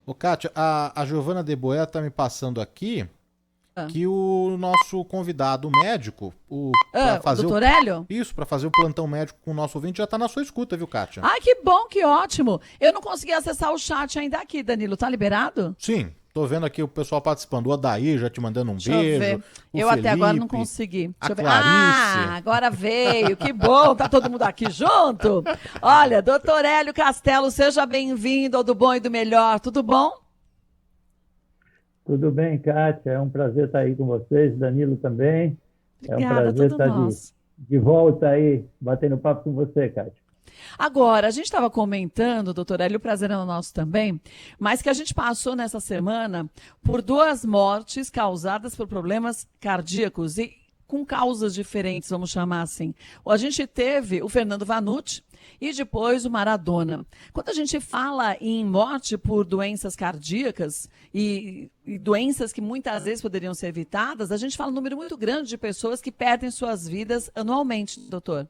Ô, Kátia, a Giovana de Boer tá me passando aqui Ah, que o nosso convidado médico, para o fazer doutor Hélio? isso, para fazer o plantão médico com o nosso ouvinte, já tá na sua escuta, viu, Kátia? Ai, que bom, que ótimo. Eu não consegui acessar o chat ainda aqui, Danilo. Tá liberado? Sim, tô vendo aqui o pessoal participando. O Odair já te mandando um Deixa eu beijo, ver. o Eu até agora não Felipe, consegui. a Deixa eu ver. Clarice. Ah, agora veio. Que bom. Tá todo mundo aqui junto. Olha, doutor Hélio Castelo, seja bem-vindo ao Do Bom e do Melhor. Tudo bom? Tudo bem, Kátia? É um prazer estar aí com vocês, Danilo também. É um Obrigada, prazer tudo estar de, nosso. de volta aí, batendo papo com você, Kátia. Agora, a gente estava comentando, doutor Hélio, o prazer é nosso também, mas que a gente passou nessa semana por duas mortes causadas por problemas cardíacos e com causas diferentes, vamos chamar assim. A gente teve o Fernando Vanucci e depois o Maradona. Quando a gente fala em morte por doenças cardíacas e doenças que muitas vezes poderiam ser evitadas, a gente fala um número muito grande de pessoas que perdem suas vidas anualmente, doutor.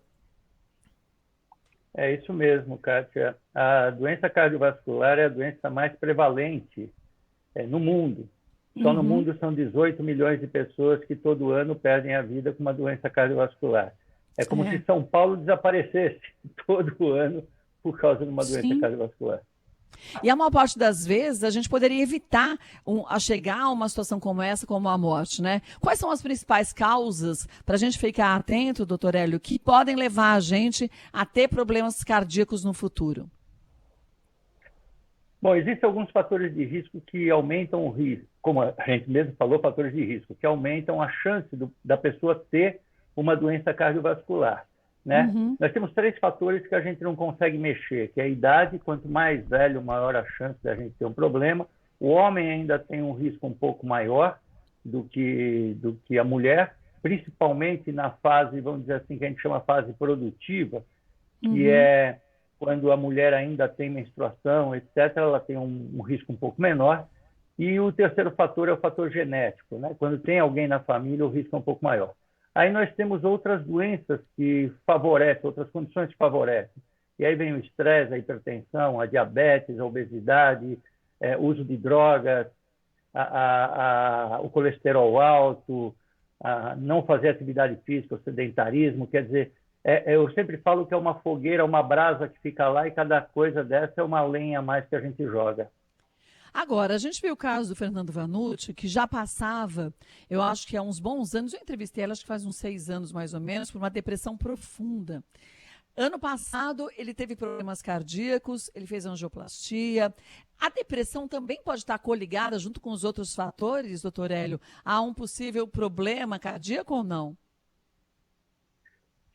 É isso mesmo, Kátia. A doença cardiovascular é a doença mais prevalente no mundo. Só no Uhum. mundo são 18 milhões de pessoas que todo ano perdem a vida com uma doença cardiovascular. É como se É. São Paulo desaparecesse todo ano por causa de uma doença Sim. cardiovascular. E a maior parte das vezes a gente poderia evitar a chegar a uma situação como essa, como a morte, né? Quais são as principais causas para a gente ficar atento, doutor Hélio, que podem levar a gente a ter problemas cardíacos no futuro? Bom, existem alguns fatores de risco que aumentam o risco, como a gente mesmo falou, fatores de risco, que aumentam a chance da pessoa ter uma doença cardiovascular, né? Uhum. Nós temos três fatores que a gente não consegue mexer, que é a idade, quanto mais velho, maior a chance da gente ter um problema. O homem ainda tem um risco um pouco maior do que a mulher, principalmente na fase, vamos dizer assim, que a gente chama fase produtiva, que Uhum. é quando a mulher ainda tem menstruação, etc., ela tem um risco um pouco menor. E o terceiro fator é o fator genético, né? Quando tem alguém na família, o risco é um pouco maior. Aí nós temos outras doenças que favorecem, outras condições que favorecem. E aí vem o estresse, a hipertensão, a diabetes, a obesidade, uso de drogas, o colesterol alto, não fazer atividade física, o sedentarismo. Quer dizer, eu sempre falo que é uma fogueira, uma brasa que fica lá e cada coisa dessa é uma lenha a mais que a gente joga. Agora, a gente viu o caso do Fernando Vanucci, que já passava, eu acho que há uns bons anos, eu entrevistei ela, acho que faz uns 6 anos mais ou menos, por uma depressão profunda. Ano passado, ele teve problemas cardíacos, ele fez angioplastia. A depressão também pode estar coligada, junto com os outros fatores, doutor Hélio, a um possível problema cardíaco ou não?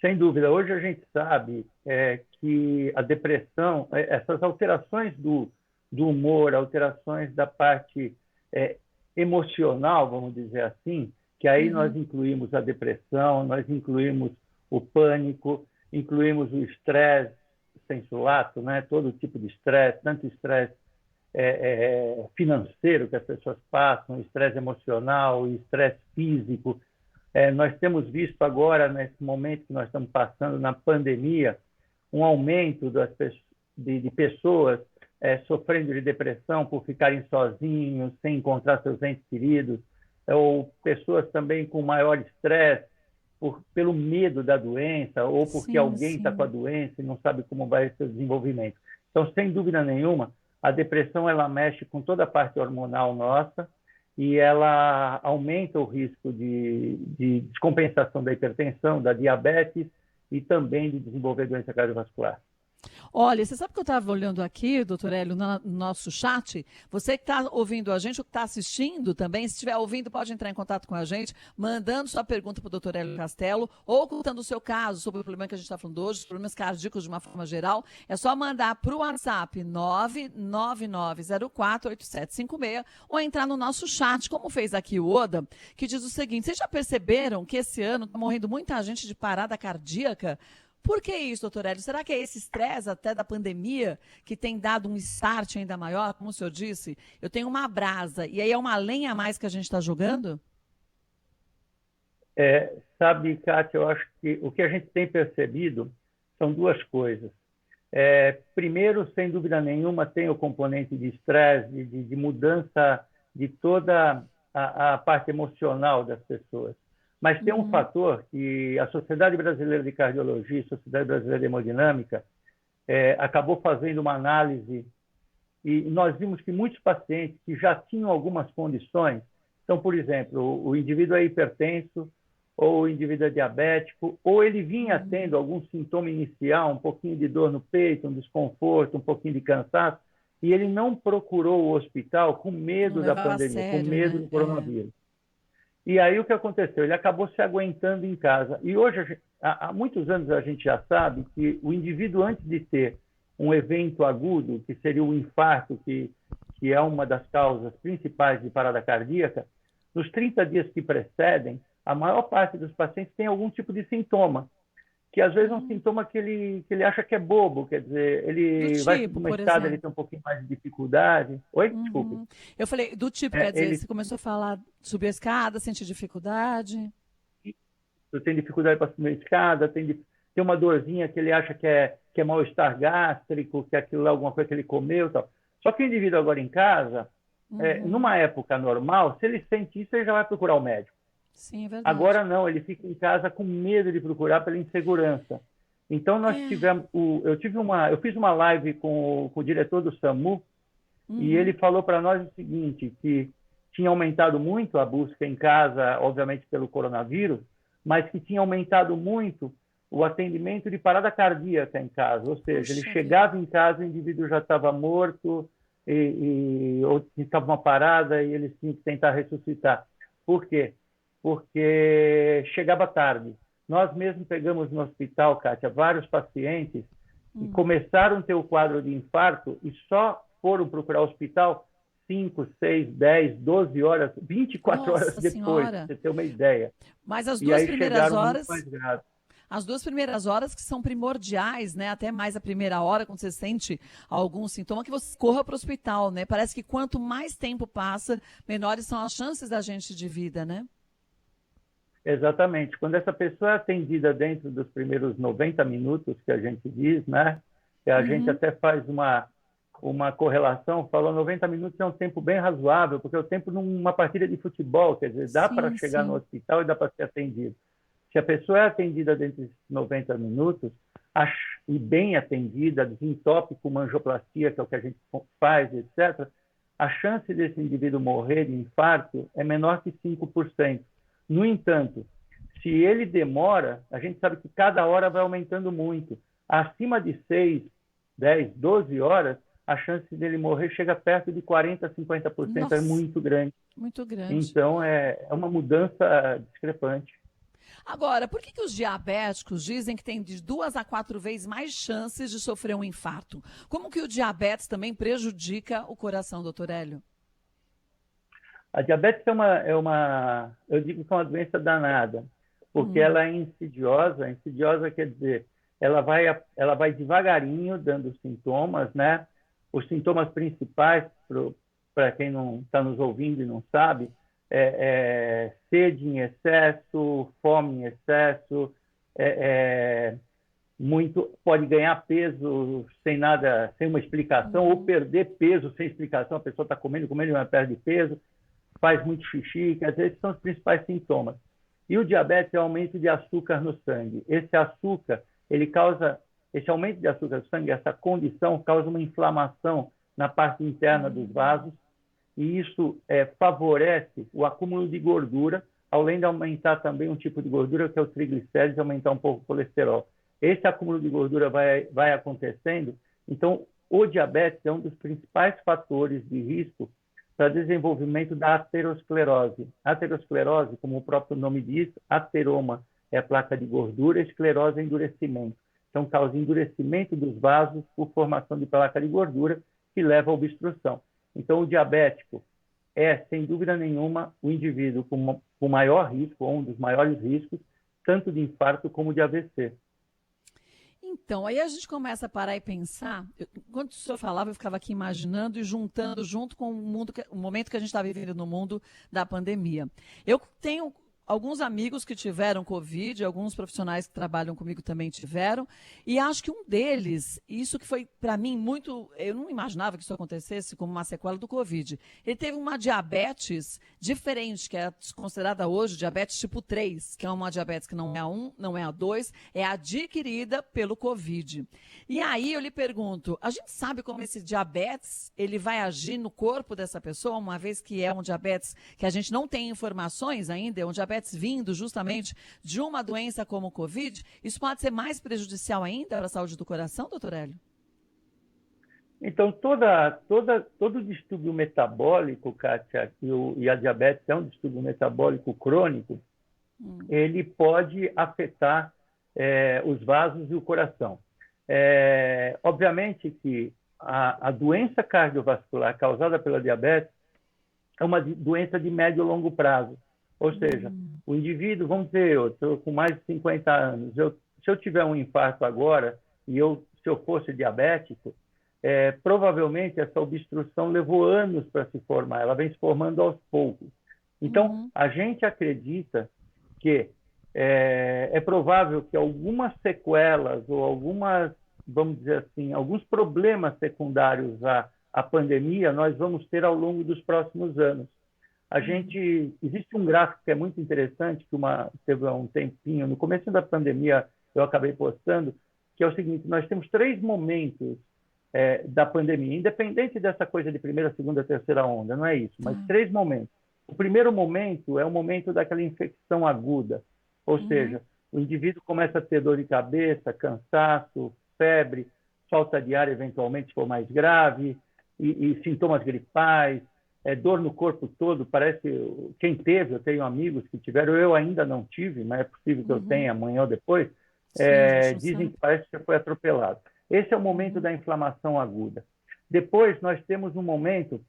Sem dúvida, hoje a gente sabe que a depressão, essas alterações do humor, alterações da parte é, emocional, vamos dizer assim, que aí nós Uhum. incluímos a depressão, nós incluímos o pânico, incluímos o estresse sensulato, né? Todo tipo de estresse, tanto estresse financeiro que as pessoas passam, estresse emocional, estresse físico. Nós temos visto agora, nesse momento que nós estamos passando na pandemia, um aumento de pessoas sofrendo de depressão por ficarem sozinhos, sem encontrar seus entes queridos, ou pessoas também com maior estresse pelo medo da doença, ou porque Sim, alguém está com a sim. doença e não sabe como vai ser o desenvolvimento. Então, sem dúvida nenhuma, a depressão ela mexe com toda a parte hormonal nossa, e ela aumenta o risco de descompensação da hipertensão, da diabetes e também de desenvolver doença cardiovascular. Olha, você sabe que eu estava olhando aqui, doutor Hélio, no nosso chat? Você que está ouvindo a gente, ou que está assistindo também, se estiver ouvindo, pode entrar em contato com a gente, mandando sua pergunta para o doutor Hélio Castelo, ou contando o seu caso sobre o problema que a gente está falando hoje, os problemas cardíacos de uma forma geral. É só mandar para o WhatsApp 999048756 ou entrar no nosso chat, como fez aqui o Oda, que diz o seguinte: vocês já perceberam que esse ano está morrendo muita gente de parada cardíaca? Por que isso, doutor Hélio? Será que é esse estresse até da pandemia que tem dado um start ainda maior? Como o senhor disse, eu tenho uma brasa e aí é uma lenha a mais que a gente está jogando? Sabe, Kátia, eu acho que o que a gente tem percebido são duas coisas. Primeiro, sem dúvida nenhuma, tem o componente de estresse, de mudança de toda a parte emocional das pessoas. Mas tem um fator que a Sociedade Brasileira de Cardiologia, a Sociedade Brasileira de Hemodinâmica, acabou fazendo uma análise e nós vimos que muitos pacientes que já tinham algumas condições, então, por exemplo, o indivíduo é hipertenso, ou o indivíduo é diabético, ou ele vinha tendo algum sintoma inicial, um pouquinho de dor no peito, um desconforto, um pouquinho de cansaço, e ele não procurou o hospital com medo da pandemia, sério, com medo do coronavírus. E aí o que aconteceu? Ele acabou se aguentando em casa. E hoje, há muitos anos, a gente já sabe que o indivíduo, antes de ter um evento agudo, que seria o infarto, que é uma das causas principais de parada cardíaca, nos 30 dias que precedem, a maior parte dos pacientes tem algum tipo de sintoma, que às vezes é um sintoma que ele acha que é bobo, quer dizer, ele vai para uma escada, ele tem um pouquinho mais de dificuldade. Oi? Desculpe. Eu falei, do tipo, quer dizer, você começou a falar, subir a escada, sentir dificuldade? Tem dificuldade para subir a escada, tem uma dorzinha que ele acha que é mal-estar gástrico, que aquilo lá é alguma coisa que ele comeu e tal. Só que o indivíduo agora em casa, numa época normal, se ele sente isso, ele já vai procurar o médico. Sim, é verdade. Agora não, ele fica em casa com medo de procurar pela insegurança. Então nós tivemos, eu fiz uma live com o diretor do SAMU e ele falou para nós o seguinte, que tinha aumentado muito a busca em casa, obviamente pelo coronavírus, mas que tinha aumentado muito o atendimento de parada cardíaca em casa, ou seja, ele chegava em casa, o indivíduo já estava morto ou estava uma parada e eles tinham que tentar ressuscitar. Por quê? Porque chegava tarde. Nós mesmos pegamos no hospital, Kátia, vários pacientes que começaram a ter o quadro de infarto e só foram procurar o hospital 5, 6, 10, 12 horas, 24 horas depois, para você ter uma ideia. Mas as duas primeiras horas... mais graves. As 2 primeiras horas que são primordiais, né? Até mais a primeira hora, quando você sente algum sintoma, que você corra para o hospital, né? Parece que quanto mais tempo passa, menores são as chances da gente de vida, né? Exatamente. Quando essa pessoa é atendida dentro dos primeiros 90 minutos, que a gente diz, né? Que a gente até faz uma correlação, falou 90 minutos é um tempo bem razoável, porque é o tempo numa partida de futebol, quer dizer, dá para chegar no hospital e dá para ser atendido. Se a pessoa é atendida dentro desses 90 minutos, e bem atendida, desentope com uma angioplastia, que é o que a gente faz, etc., a chance desse indivíduo morrer de infarto é menor que 5%. No entanto, se ele demora, a gente sabe que cada hora vai aumentando muito. Acima de 6, 10, 12 horas, a chance dele morrer chega perto de 40%, 50%. Nossa, é muito grande. Muito grande. Então, é uma mudança discrepante. Agora, por que os diabéticos dizem que tem de 2 a 4 vezes mais chances de sofrer um infarto? Como que o diabetes também prejudica o coração, doutor Hélio? A diabetes eu digo que é uma doença danada, porque ela é insidiosa. Insidiosa quer dizer, ela vai devagarinho dando sintomas, né? Os sintomas principais, para quem não está nos ouvindo e não sabe, sede em excesso, fome em excesso, pode ganhar peso sem nada, sem uma explicação, ou perder peso sem explicação. A pessoa está comendo, mas perde peso, faz muito xixi, quer dizer, esses são os principais sintomas. E o diabetes é o aumento de açúcar no sangue. Esse aumento de açúcar no sangue, essa condição causa uma inflamação na parte interna dos vasos, e isso favorece o acúmulo de gordura, além de aumentar também um tipo de gordura, que é o triglicérides, e aumentar um pouco o colesterol. Esse acúmulo de gordura vai acontecendo, então o diabetes é um dos principais fatores de risco para desenvolvimento da aterosclerose. A aterosclerose, como o próprio nome diz, ateroma é a placa de gordura, esclerose é endurecimento. Então, causa endurecimento dos vasos por formação de placa de gordura, que leva à obstrução. Então, o diabético é, sem dúvida nenhuma, o indivíduo com maior risco, ou um dos maiores riscos, tanto de infarto como de AVC. Então, aí a gente começa a parar e pensar. Enquanto o senhor falava, eu ficava aqui imaginando e juntando junto com o momento que a gente está vivendo no mundo da pandemia. Eu tenho alguns amigos que tiveram Covid, alguns profissionais que trabalham comigo também tiveram, e acho que um deles, isso que foi para mim muito, eu não imaginava que isso acontecesse como uma sequela do Covid. Ele teve uma diabetes diferente, que é considerada hoje diabetes tipo 3, que é uma diabetes que não é a 1, não é a 2, é adquirida pelo Covid. E aí eu lhe pergunto, a gente sabe como esse diabetes ele vai agir no corpo dessa pessoa, uma vez que é um diabetes que a gente não tem informações ainda, é um diabetes vindo justamente de uma doença como o Covid, isso pode ser mais prejudicial ainda para a saúde do coração, doutor Hélio? Então, todo distúrbio metabólico, Kátia, e a diabetes é um distúrbio metabólico crônico, ele pode afetar os vasos e o coração. Obviamente que a doença cardiovascular causada pela diabetes é uma doença de médio e longo prazo. Ou seja, o indivíduo, vamos dizer, eu estou com mais de 50 anos, se eu tiver um infarto agora e se eu fosse diabético, provavelmente essa obstrução levou anos para se formar, ela vem se formando aos poucos. Então, a gente acredita que é provável que algumas sequelas ou algumas, vamos dizer assim, alguns problemas secundários à pandemia nós vamos ter ao longo dos próximos anos. Existe um gráfico que é muito interessante, que teve um tempinho, no começo da pandemia eu acabei postando, que é o seguinte: nós temos 3 momentos da pandemia, independente dessa coisa de primeira, segunda, terceira onda, não é isso, mas 3 momentos. O primeiro momento é o momento daquela infecção aguda, ou seja, o indivíduo começa a ter dor de cabeça, cansaço, febre, falta de ar eventualmente se for mais grave, e sintomas gripais, dor no corpo todo. Parece, quem teve, eu tenho amigos que tiveram, eu ainda não tive, mas é possível que eu tenha amanhã ou depois, dizem que parece que você foi atropelado. Esse é o momento da inflamação aguda. Depois nós temos um momento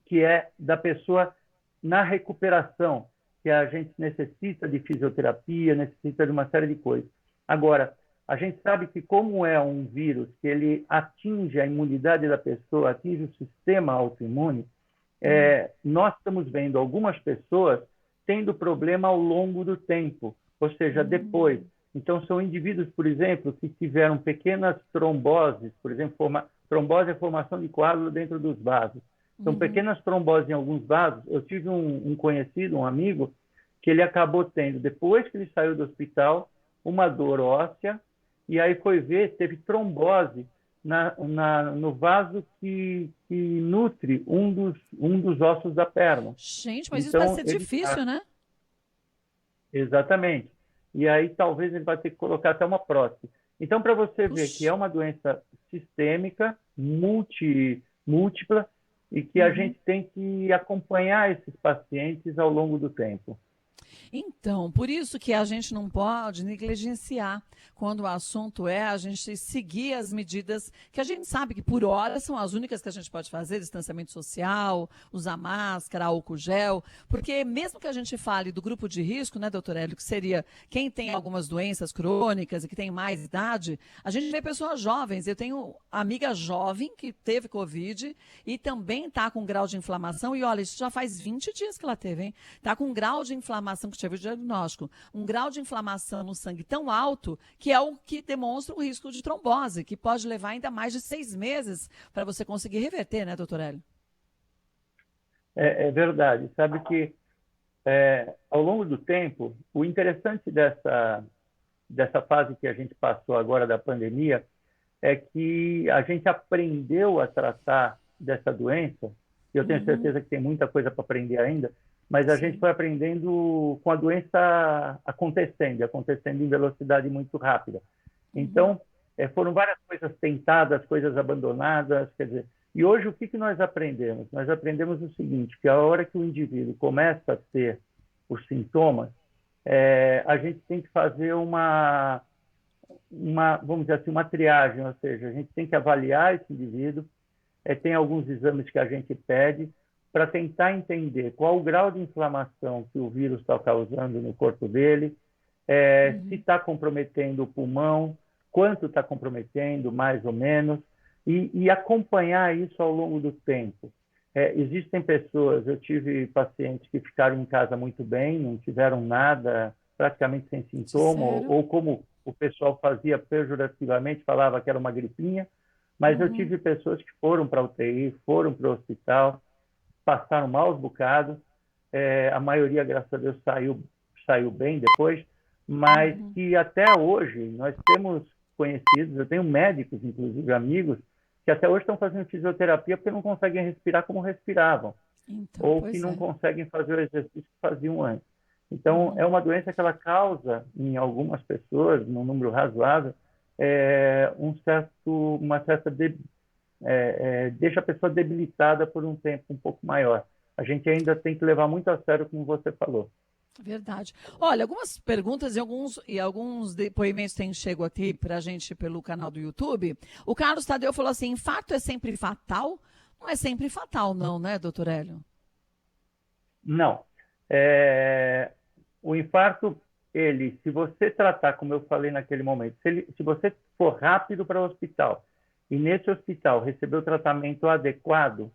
que é da pessoa na recuperação, que a gente necessita de fisioterapia, necessita de uma série de coisas. Agora, a gente sabe que como é um vírus que ele atinge a imunidade da pessoa, atinge o sistema autoimune, nós estamos vendo algumas pessoas tendo problema ao longo do tempo, ou seja, depois. Então, são indivíduos, por exemplo, que tiveram pequenas tromboses, por exemplo, trombose é a formação de coágulo dentro dos vasos. São pequenas tromboses em alguns vasos. Eu tive um conhecido, um amigo, que ele acabou tendo, depois que ele saiu do hospital, uma dor óssea, e aí foi ver, teve trombose no vaso que nutre um dos ossos da perna. Gente, mas então, isso vai ser difícil, né? Exatamente. E aí talvez ele vai ter que colocar até uma prótese. Então, para você ver que é uma doença sistêmica, múltipla, e que a gente tem que acompanhar esses pacientes ao longo do tempo. Então, por isso que a gente não pode negligenciar quando o assunto é a gente seguir as medidas que a gente sabe que por hora são as únicas que a gente pode fazer, distanciamento social, usar máscara, álcool gel, porque mesmo que a gente fale do grupo de risco, né, doutor Hélio, que seria quem tem algumas doenças crônicas e que tem mais idade, a gente vê pessoas jovens. Eu tenho amiga jovem que teve Covid e também está com grau de inflamação, e olha, isso já faz 20 dias que ela teve, hein? Está com grau de inflamação, que teve o diagnóstico, um grau de inflamação no sangue tão alto que é o que demonstra o risco de trombose, que pode levar ainda mais de 6 meses para você conseguir reverter, né, doutor Hélio? É verdade. Sabe que ao longo do tempo, o interessante dessa fase que a gente passou agora da pandemia é que a gente aprendeu a tratar dessa doença. Eu tenho certeza que tem muita coisa para aprender ainda, mas a gente foi aprendendo com a doença acontecendo em velocidade muito rápida. Então, foram várias coisas tentadas, coisas abandonadas, quer dizer, e hoje o que nós aprendemos? Nós aprendemos o seguinte, que a hora que o indivíduo começa a ter os sintomas, a gente tem que fazer vamos dizer assim, uma triagem, ou seja, a gente tem que avaliar esse indivíduo, tem alguns exames que a gente pede, para tentar entender qual o grau de inflamação que o vírus está causando no corpo dele, se está comprometendo o pulmão, quanto está comprometendo, mais ou menos, e acompanhar isso ao longo do tempo. Existem pessoas, eu tive pacientes que ficaram em casa muito bem, não tiveram nada, praticamente sem sintoma, Sério? ou como o pessoal fazia pejorativamente, falava que era uma gripinha, mas eu tive pessoas que foram para a UTI, foram para o hospital, passaram maus bocados, a maioria, graças a Deus, saiu bem depois, mas que até hoje nós temos conhecidos, eu tenho médicos, inclusive amigos, que até hoje estão fazendo fisioterapia porque não conseguem respirar como respiravam, Então, ou que pois não é. conseguem fazer o exercício que faziam antes. Então, é uma doença que ela causa, em algumas pessoas, num número razoável, deixa a pessoa debilitada por um tempo um pouco maior. A gente ainda tem que levar muito a sério, como você falou. Verdade. Olha, algumas perguntas e alguns depoimentos têm chego aqui para a gente pelo canal do YouTube. O Carlos Tadeu falou assim: infarto é sempre fatal? Não é sempre fatal, não, né, doutor Hélio? Não. O infarto, se você tratar, como eu falei naquele momento, se você for rápido para o hospital e nesse hospital receber o tratamento adequado,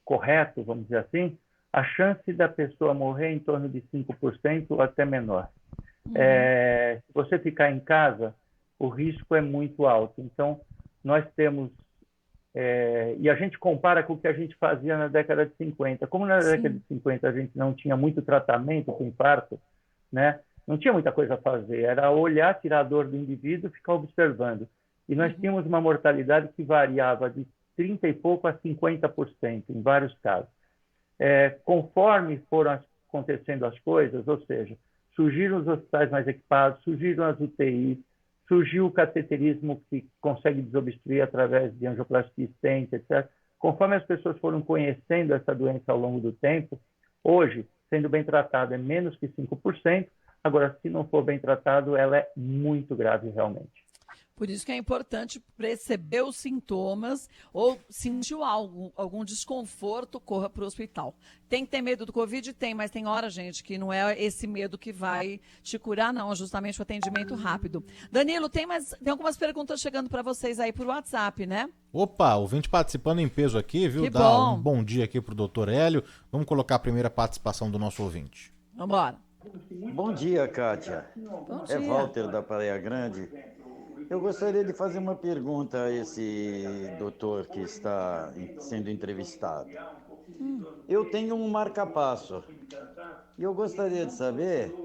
correto, vamos dizer assim, a chance da pessoa morrer é em torno de 5% ou até menor. Se você ficar em casa, o risco é muito alto. Então, nós temos... e a gente compara com o que a gente fazia na década de 50. Como na década de 50 a gente não tinha muito tratamento com infarto, né? Não tinha muita coisa a fazer. Era olhar, tirar a dor do indivíduo e ficar observando. E nós tínhamos uma mortalidade que variava de 30 e pouco a 50% em vários casos. Conforme foram acontecendo as coisas, ou seja, surgiram os hospitais mais equipados, surgiram as UTIs, surgiu o cateterismo que consegue desobstruir através de angioplastia stent, etc. Conforme as pessoas foram conhecendo essa doença ao longo do tempo, hoje, sendo bem tratado, é menos que 5%, agora, se não for bem tratado, ela é muito grave realmente. Por isso que é importante perceber os sintomas ou sentiu algum desconforto, corra para o hospital. Tem que ter medo do Covid? Tem, mas tem hora, gente, que não é esse medo que vai te curar, não. É justamente o atendimento rápido. Danilo, tem algumas perguntas chegando para vocês aí por WhatsApp, né? Opa, ouvinte participando em peso aqui, viu? Que Dá bom. um bom dia aqui pro doutor Hélio. Vamos colocar a primeira participação do nosso ouvinte. Vamos embora. Bom dia, Kátia. Bom É dia. Walter da Praia Grande. Eu gostaria de fazer uma pergunta a esse doutor que está sendo entrevistado. Eu tenho um marca-passo e eu gostaria de saber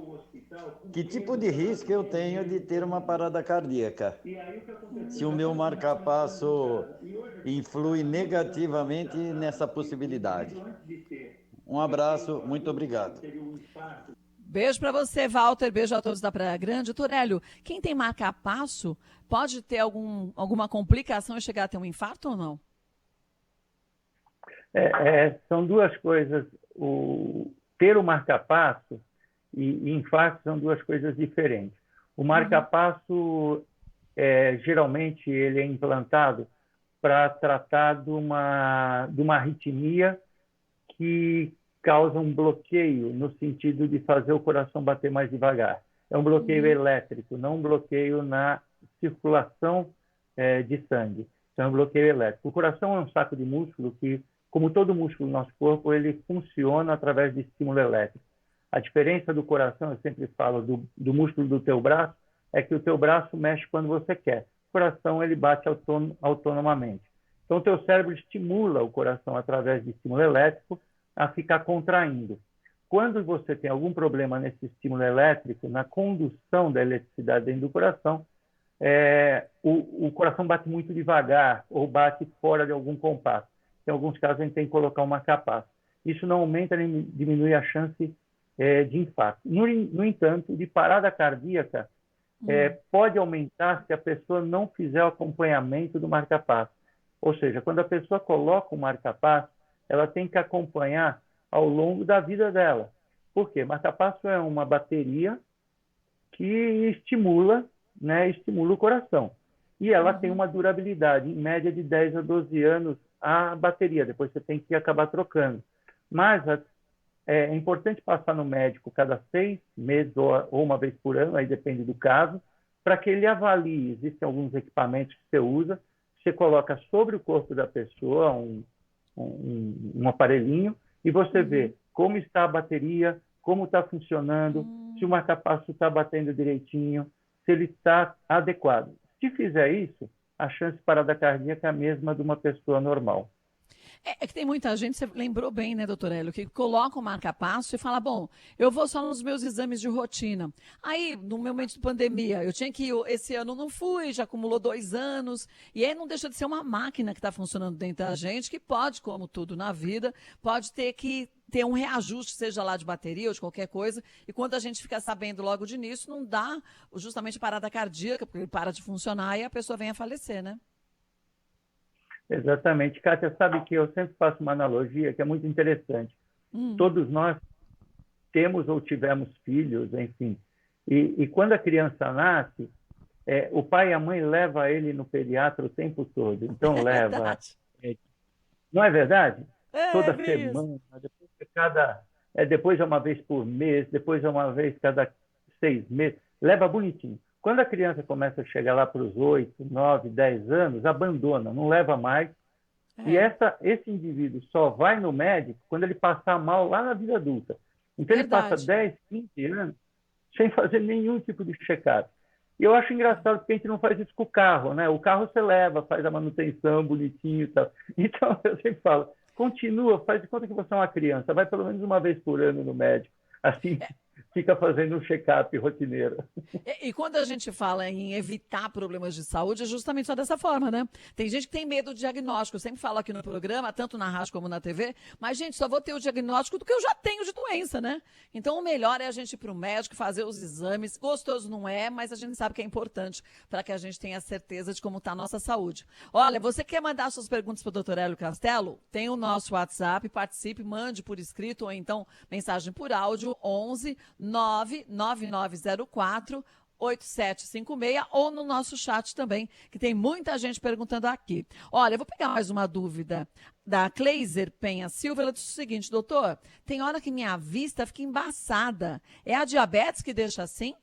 que tipo de risco eu tenho de ter uma parada cardíaca. Se o meu marca-passo influi negativamente nessa possibilidade. Um abraço, muito obrigado. Beijo para você, Walter. Beijo a todos da Praia Grande. Doutor Hélio, quem tem marca-passo pode ter alguma complicação e chegar a ter um infarto ou não? São duas coisas. Ter o marca-passo e infarto são duas coisas diferentes. O marca-passo, geralmente, ele é implantado para tratar de uma arritmia que causa um bloqueio no sentido de fazer o coração bater mais devagar. É um bloqueio elétrico, não um bloqueio na circulação de sangue. Então, é um bloqueio elétrico. O coração é um saco de músculo que, como todo músculo do nosso corpo, ele funciona através de estímulo elétrico. A diferença do coração, eu sempre falo, do músculo do teu braço, é que o teu braço mexe quando você quer. O coração, ele bate autonomamente. Então, o teu cérebro estimula o coração através de estímulo elétrico a ficar contraindo. Quando você tem algum problema nesse estímulo elétrico, na condução da eletricidade dentro do coração, o coração bate muito devagar ou bate fora de algum compasso. Em alguns casos, a gente tem que colocar um marca-passo. Isso não aumenta nem diminui a chance de infarto. No entanto, de parada cardíaca pode aumentar se a pessoa não fizer o acompanhamento do marca-passo. Ou seja, quando a pessoa coloca o marca-passo, ela tem que acompanhar ao longo da vida dela. Por quê? Marca-passo é uma bateria que estimula o coração. E ela tem uma durabilidade, em média, de 10 a 12 anos a bateria. Depois você tem que acabar trocando. Mas é importante passar no médico cada 6 meses ou uma vez por ano, aí depende do caso, para que ele avalie. Existem alguns equipamentos que você usa, você coloca sobre o corpo da pessoa um aparelhinho e você vê como está a bateria, como está funcionando, se o marca-passo está batendo direitinho, se ele está adequado. Se fizer isso, a chance de parada cardíaca é a mesma de uma pessoa normal. É que tem muita gente, você lembrou bem, né, doutor Hélio, que coloca o marca-passo e fala, bom, eu vou só nos meus exames de rotina. Aí, no momento de pandemia, eu tinha que ir, esse ano não fui, já acumulou 2 anos, e aí não deixa de ser uma máquina que está funcionando dentro da gente, que pode, como tudo na vida, pode ter que ter um reajuste, seja lá de bateria ou de qualquer coisa, e quando a gente fica sabendo logo de início, não dá justamente parada cardíaca, porque ele para de funcionar e a pessoa vem a falecer, né? Exatamente. Kátia, sabe que eu sempre faço uma analogia que é muito interessante. Todos nós temos ou tivemos filhos, enfim. E quando a criança nasce, o pai e a mãe levam ele no pediatra o tempo todo. Então, leva... Não é verdade? Toda semana, depois é uma vez por mês, depois é uma vez cada 6 meses. Leva bonitinho. Quando a criança começa a chegar lá para os 8, 9, 10 anos, abandona, não leva mais. E esse indivíduo só vai no médico quando ele passar mal lá na vida adulta. Então, ele passa 10, 15 anos sem fazer nenhum tipo de check-up. E eu acho engraçado porque a gente não faz isso com o carro, né? O carro você leva, faz a manutenção bonitinho e tal. Então, eu sempre falo, continua, faz de conta que você é uma criança, vai pelo menos uma vez por ano no médico. Assim, fica fazendo um check-up rotineiro. E quando a gente fala em evitar problemas de saúde, é justamente só dessa forma, né? Tem gente que tem medo do diagnóstico. Eu sempre falo aqui no programa, tanto na rádio como na TV, mas, gente, só vou ter o diagnóstico do que eu já tenho de doença, né? Então, o melhor é a gente ir para o médico, fazer os exames. Gostoso não é, mas a gente sabe que é importante para que a gente tenha certeza de como está a nossa saúde. Olha, você quer mandar suas perguntas para o Dr. Hélio Castelo? Tem o nosso WhatsApp, participe, mande por escrito ou então mensagem por áudio, 11 99904 8756 ou no nosso chat também, que tem muita gente perguntando aqui. Olha, eu vou pegar mais uma dúvida da Cleiser Penha Silva. Ela disse o seguinte, doutor, tem hora que minha vista fica embaçada. É a diabetes que deixa assim?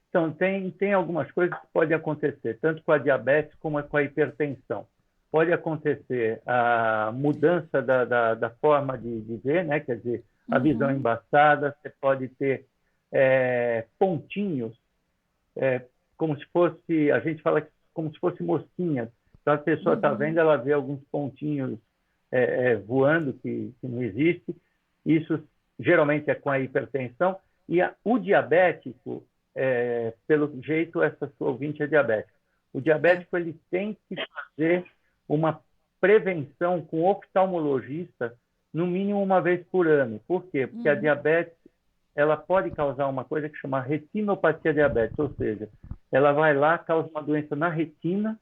Então, tem algumas coisas que podem acontecer, tanto com a diabetes como com a hipertensão. Pode acontecer a mudança da forma de ver, né? Quer dizer, a visão embaçada, você pode ter pontinhos, como se fosse, a gente fala como se fosse mosquinhas. Então, a pessoa está vendo, ela vê alguns pontinhos voando, que não existe. Isso geralmente é com a hipertensão. E o diabético, pelo jeito, essa sua ouvinte é diabética. O diabético ele tem que fazer uma prevenção com o oftalmologista no mínimo uma vez por ano. Por quê? Porque a diabetes ela pode causar uma coisa que chama retinopatia diabética, ou seja, ela vai lá, causa uma doença na retina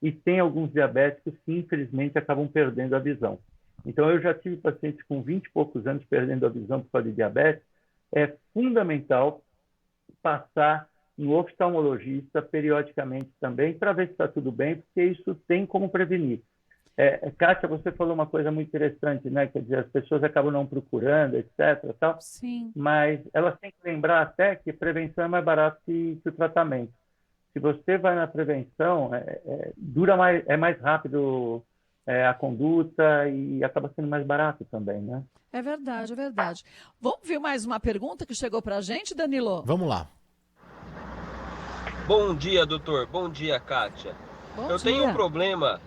e tem alguns diabéticos que, infelizmente, acabam perdendo a visão. Então, eu já tive pacientes com 20 e poucos anos perdendo a visão por causa de diabetes. É fundamental passar no oftalmologista periodicamente também para ver se está tudo bem, porque isso tem como prevenir. Kátia, você falou uma coisa muito interessante, né? Quer dizer, as pessoas acabam não procurando, etc. Tal, sim. Mas elas têm que lembrar até que prevenção é mais barato que o tratamento. Se você vai na prevenção, dura mais, é mais rápido a conduta e acaba sendo mais barato também, né? É verdade, é verdade. Vamos ver mais uma pergunta que chegou para a gente, Danilo? Vamos lá. Bom dia, doutor. Bom dia, Kátia. Eu tenho um problema,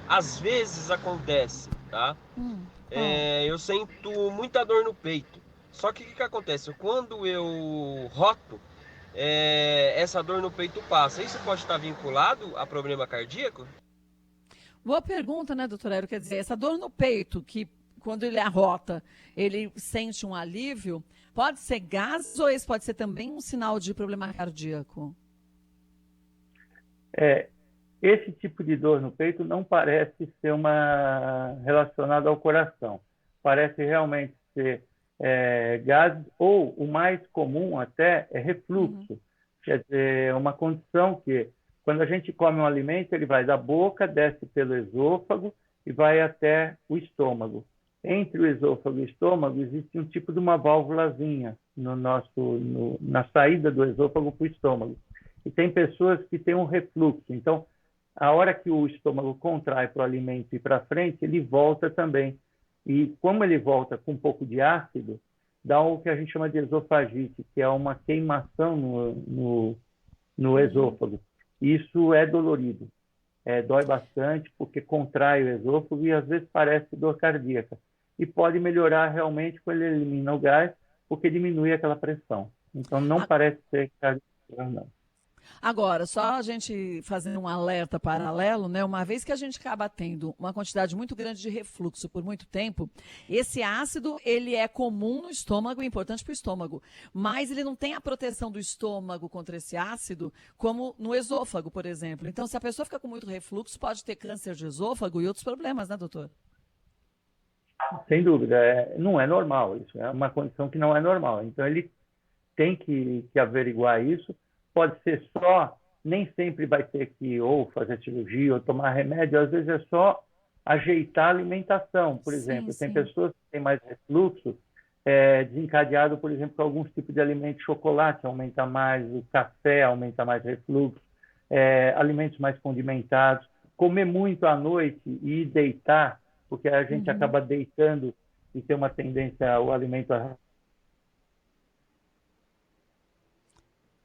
às vezes acontece, tá? Eu sinto muita dor no peito. Só que o que acontece? Quando eu roto, essa dor no peito passa. Isso pode estar vinculado a problema cardíaco? Boa pergunta, né, doutor Hélio? Quer dizer, essa dor no peito, que quando ele arrota, ele sente um alívio, pode ser gases ou esse pode ser também um sinal de problema cardíaco? Esse tipo de dor no peito não parece ser relacionada ao coração. Parece realmente ser gases, ou o mais comum até é refluxo. Quer dizer, uma condição que, quando a gente come um alimento, ele vai da boca, desce pelo esôfago e vai até o estômago. Entre o esôfago e o estômago existe um tipo de uma válvulazinha na saída do esôfago para o estômago. E tem pessoas que têm um refluxo. Então, a hora que o estômago contrai para o alimento ir para frente, ele volta também. E como ele volta com um pouco de ácido, dá o que a gente chama de esofagite, que é uma queimação no esôfago. Isso é dolorido. Dói bastante porque contrai o esôfago e às vezes parece dor cardíaca. E pode melhorar realmente quando ele elimina o gás, porque diminui aquela pressão. Então não parece ser cardíaco, não. Agora, só a gente fazendo um alerta paralelo, né? Uma vez que a gente acaba tendo uma quantidade muito grande de refluxo por muito tempo, esse ácido, ele é comum no estômago, é importante para o estômago, mas ele não tem a proteção do estômago contra esse ácido, como no esôfago, por exemplo. Então, se a pessoa fica com muito refluxo, pode ter câncer de esôfago e outros problemas, né, doutor? Sem dúvida, não é normal isso, é uma condição que não é normal. Então, ele tem que averiguar isso. Pode ser só, nem sempre vai ter que ou fazer cirurgia ou tomar remédio, às vezes é só ajeitar a alimentação, por exemplo. Tem pessoas que têm mais refluxo, desencadeado, por exemplo, por alguns tipos de alimentos, chocolate aumenta mais, o café aumenta mais refluxo, alimentos mais condimentados, comer muito à noite e deitar, porque a gente acaba deitando e tem uma tendência ao alimento a...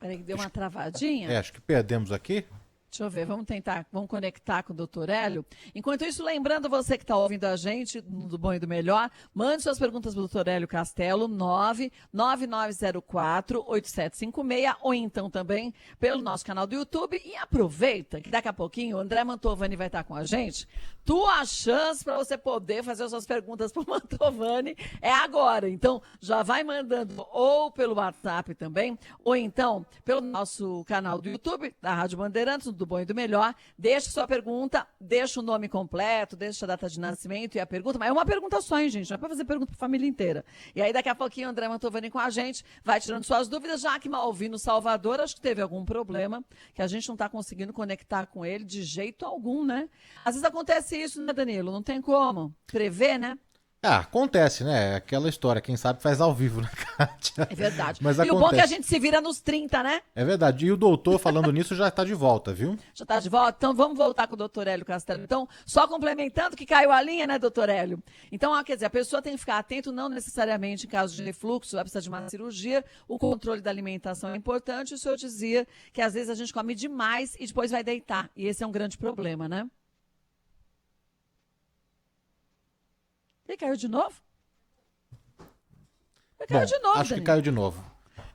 Peraí, que deu uma travadinha. Acho que perdemos aqui. Deixa eu ver, vamos conectar com o doutor Hélio. Enquanto isso, lembrando você que está ouvindo a gente, do Bom e do Melhor, mande suas perguntas para o doutor Hélio Castelo, 99904-8756, ou então também pelo nosso canal do YouTube. E aproveita que daqui a pouquinho o André Mantovani vai estar com a gente. Tua chance para você poder fazer as suas perguntas para o Mantovani é agora. Então, já vai mandando ou pelo WhatsApp também, ou então pelo nosso canal do YouTube, da Rádio Bandeirantes, do Bom e do Melhor, deixa sua pergunta, deixa o nome completo, deixa a data de nascimento e a pergunta, mas é uma pergunta só, hein, gente? Não é para fazer pergunta para a família inteira. E aí, daqui a pouquinho, o André Mantovani com a gente, vai tirando suas dúvidas, já que Malvi no Salvador, acho que teve algum problema, que a gente não está conseguindo conectar com ele de jeito algum, né? Às vezes acontece isso, né, Danilo? Não tem como prever, né? Acontece, né? Aquela história, quem sabe faz ao vivo, né, Kátia? É verdade. Mas e acontece. o bom é que a gente se vira nos 30, né? É verdade. E o doutor, falando nisso, já está de volta, viu? Já está de volta? Então vamos voltar com o doutor Hélio Castelo. Então, só complementando que caiu a linha, né, doutor Hélio? Então, quer dizer, a pessoa tem que ficar atento, não necessariamente em caso de refluxo, vai precisar de uma cirurgia, o controle da alimentação é importante. O senhor dizia que às vezes a gente come demais e depois vai deitar. E esse é um grande problema, né? E caiu de novo? Caiu de novo, acho Danilo. que caiu de novo.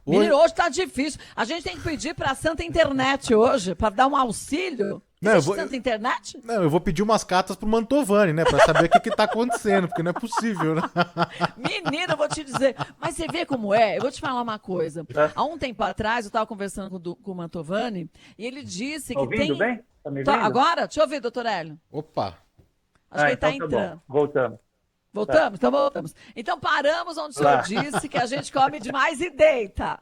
Menino, hoje tá difícil. A gente tem que pedir pra Santa Internet hoje, pra dar um auxílio. Santa Internet? Não, eu vou pedir umas cartas pro Mantovani, né? Pra saber o que tá acontecendo, porque não é possível, né? Menino, eu vou te dizer. Mas você vê como é? Eu vou te falar uma coisa. Há um tempo atrás, eu tava conversando com o Mantovani, e ele disse que ouvindo tem... bem? Tá me vendo? Agora? Deixa eu ver, doutor Hélio. Opa. Acho que ele então tá entrando. Bom. Voltamos. Voltamos? Então voltamos. Então paramos onde o senhor disse que a gente come demais e deita.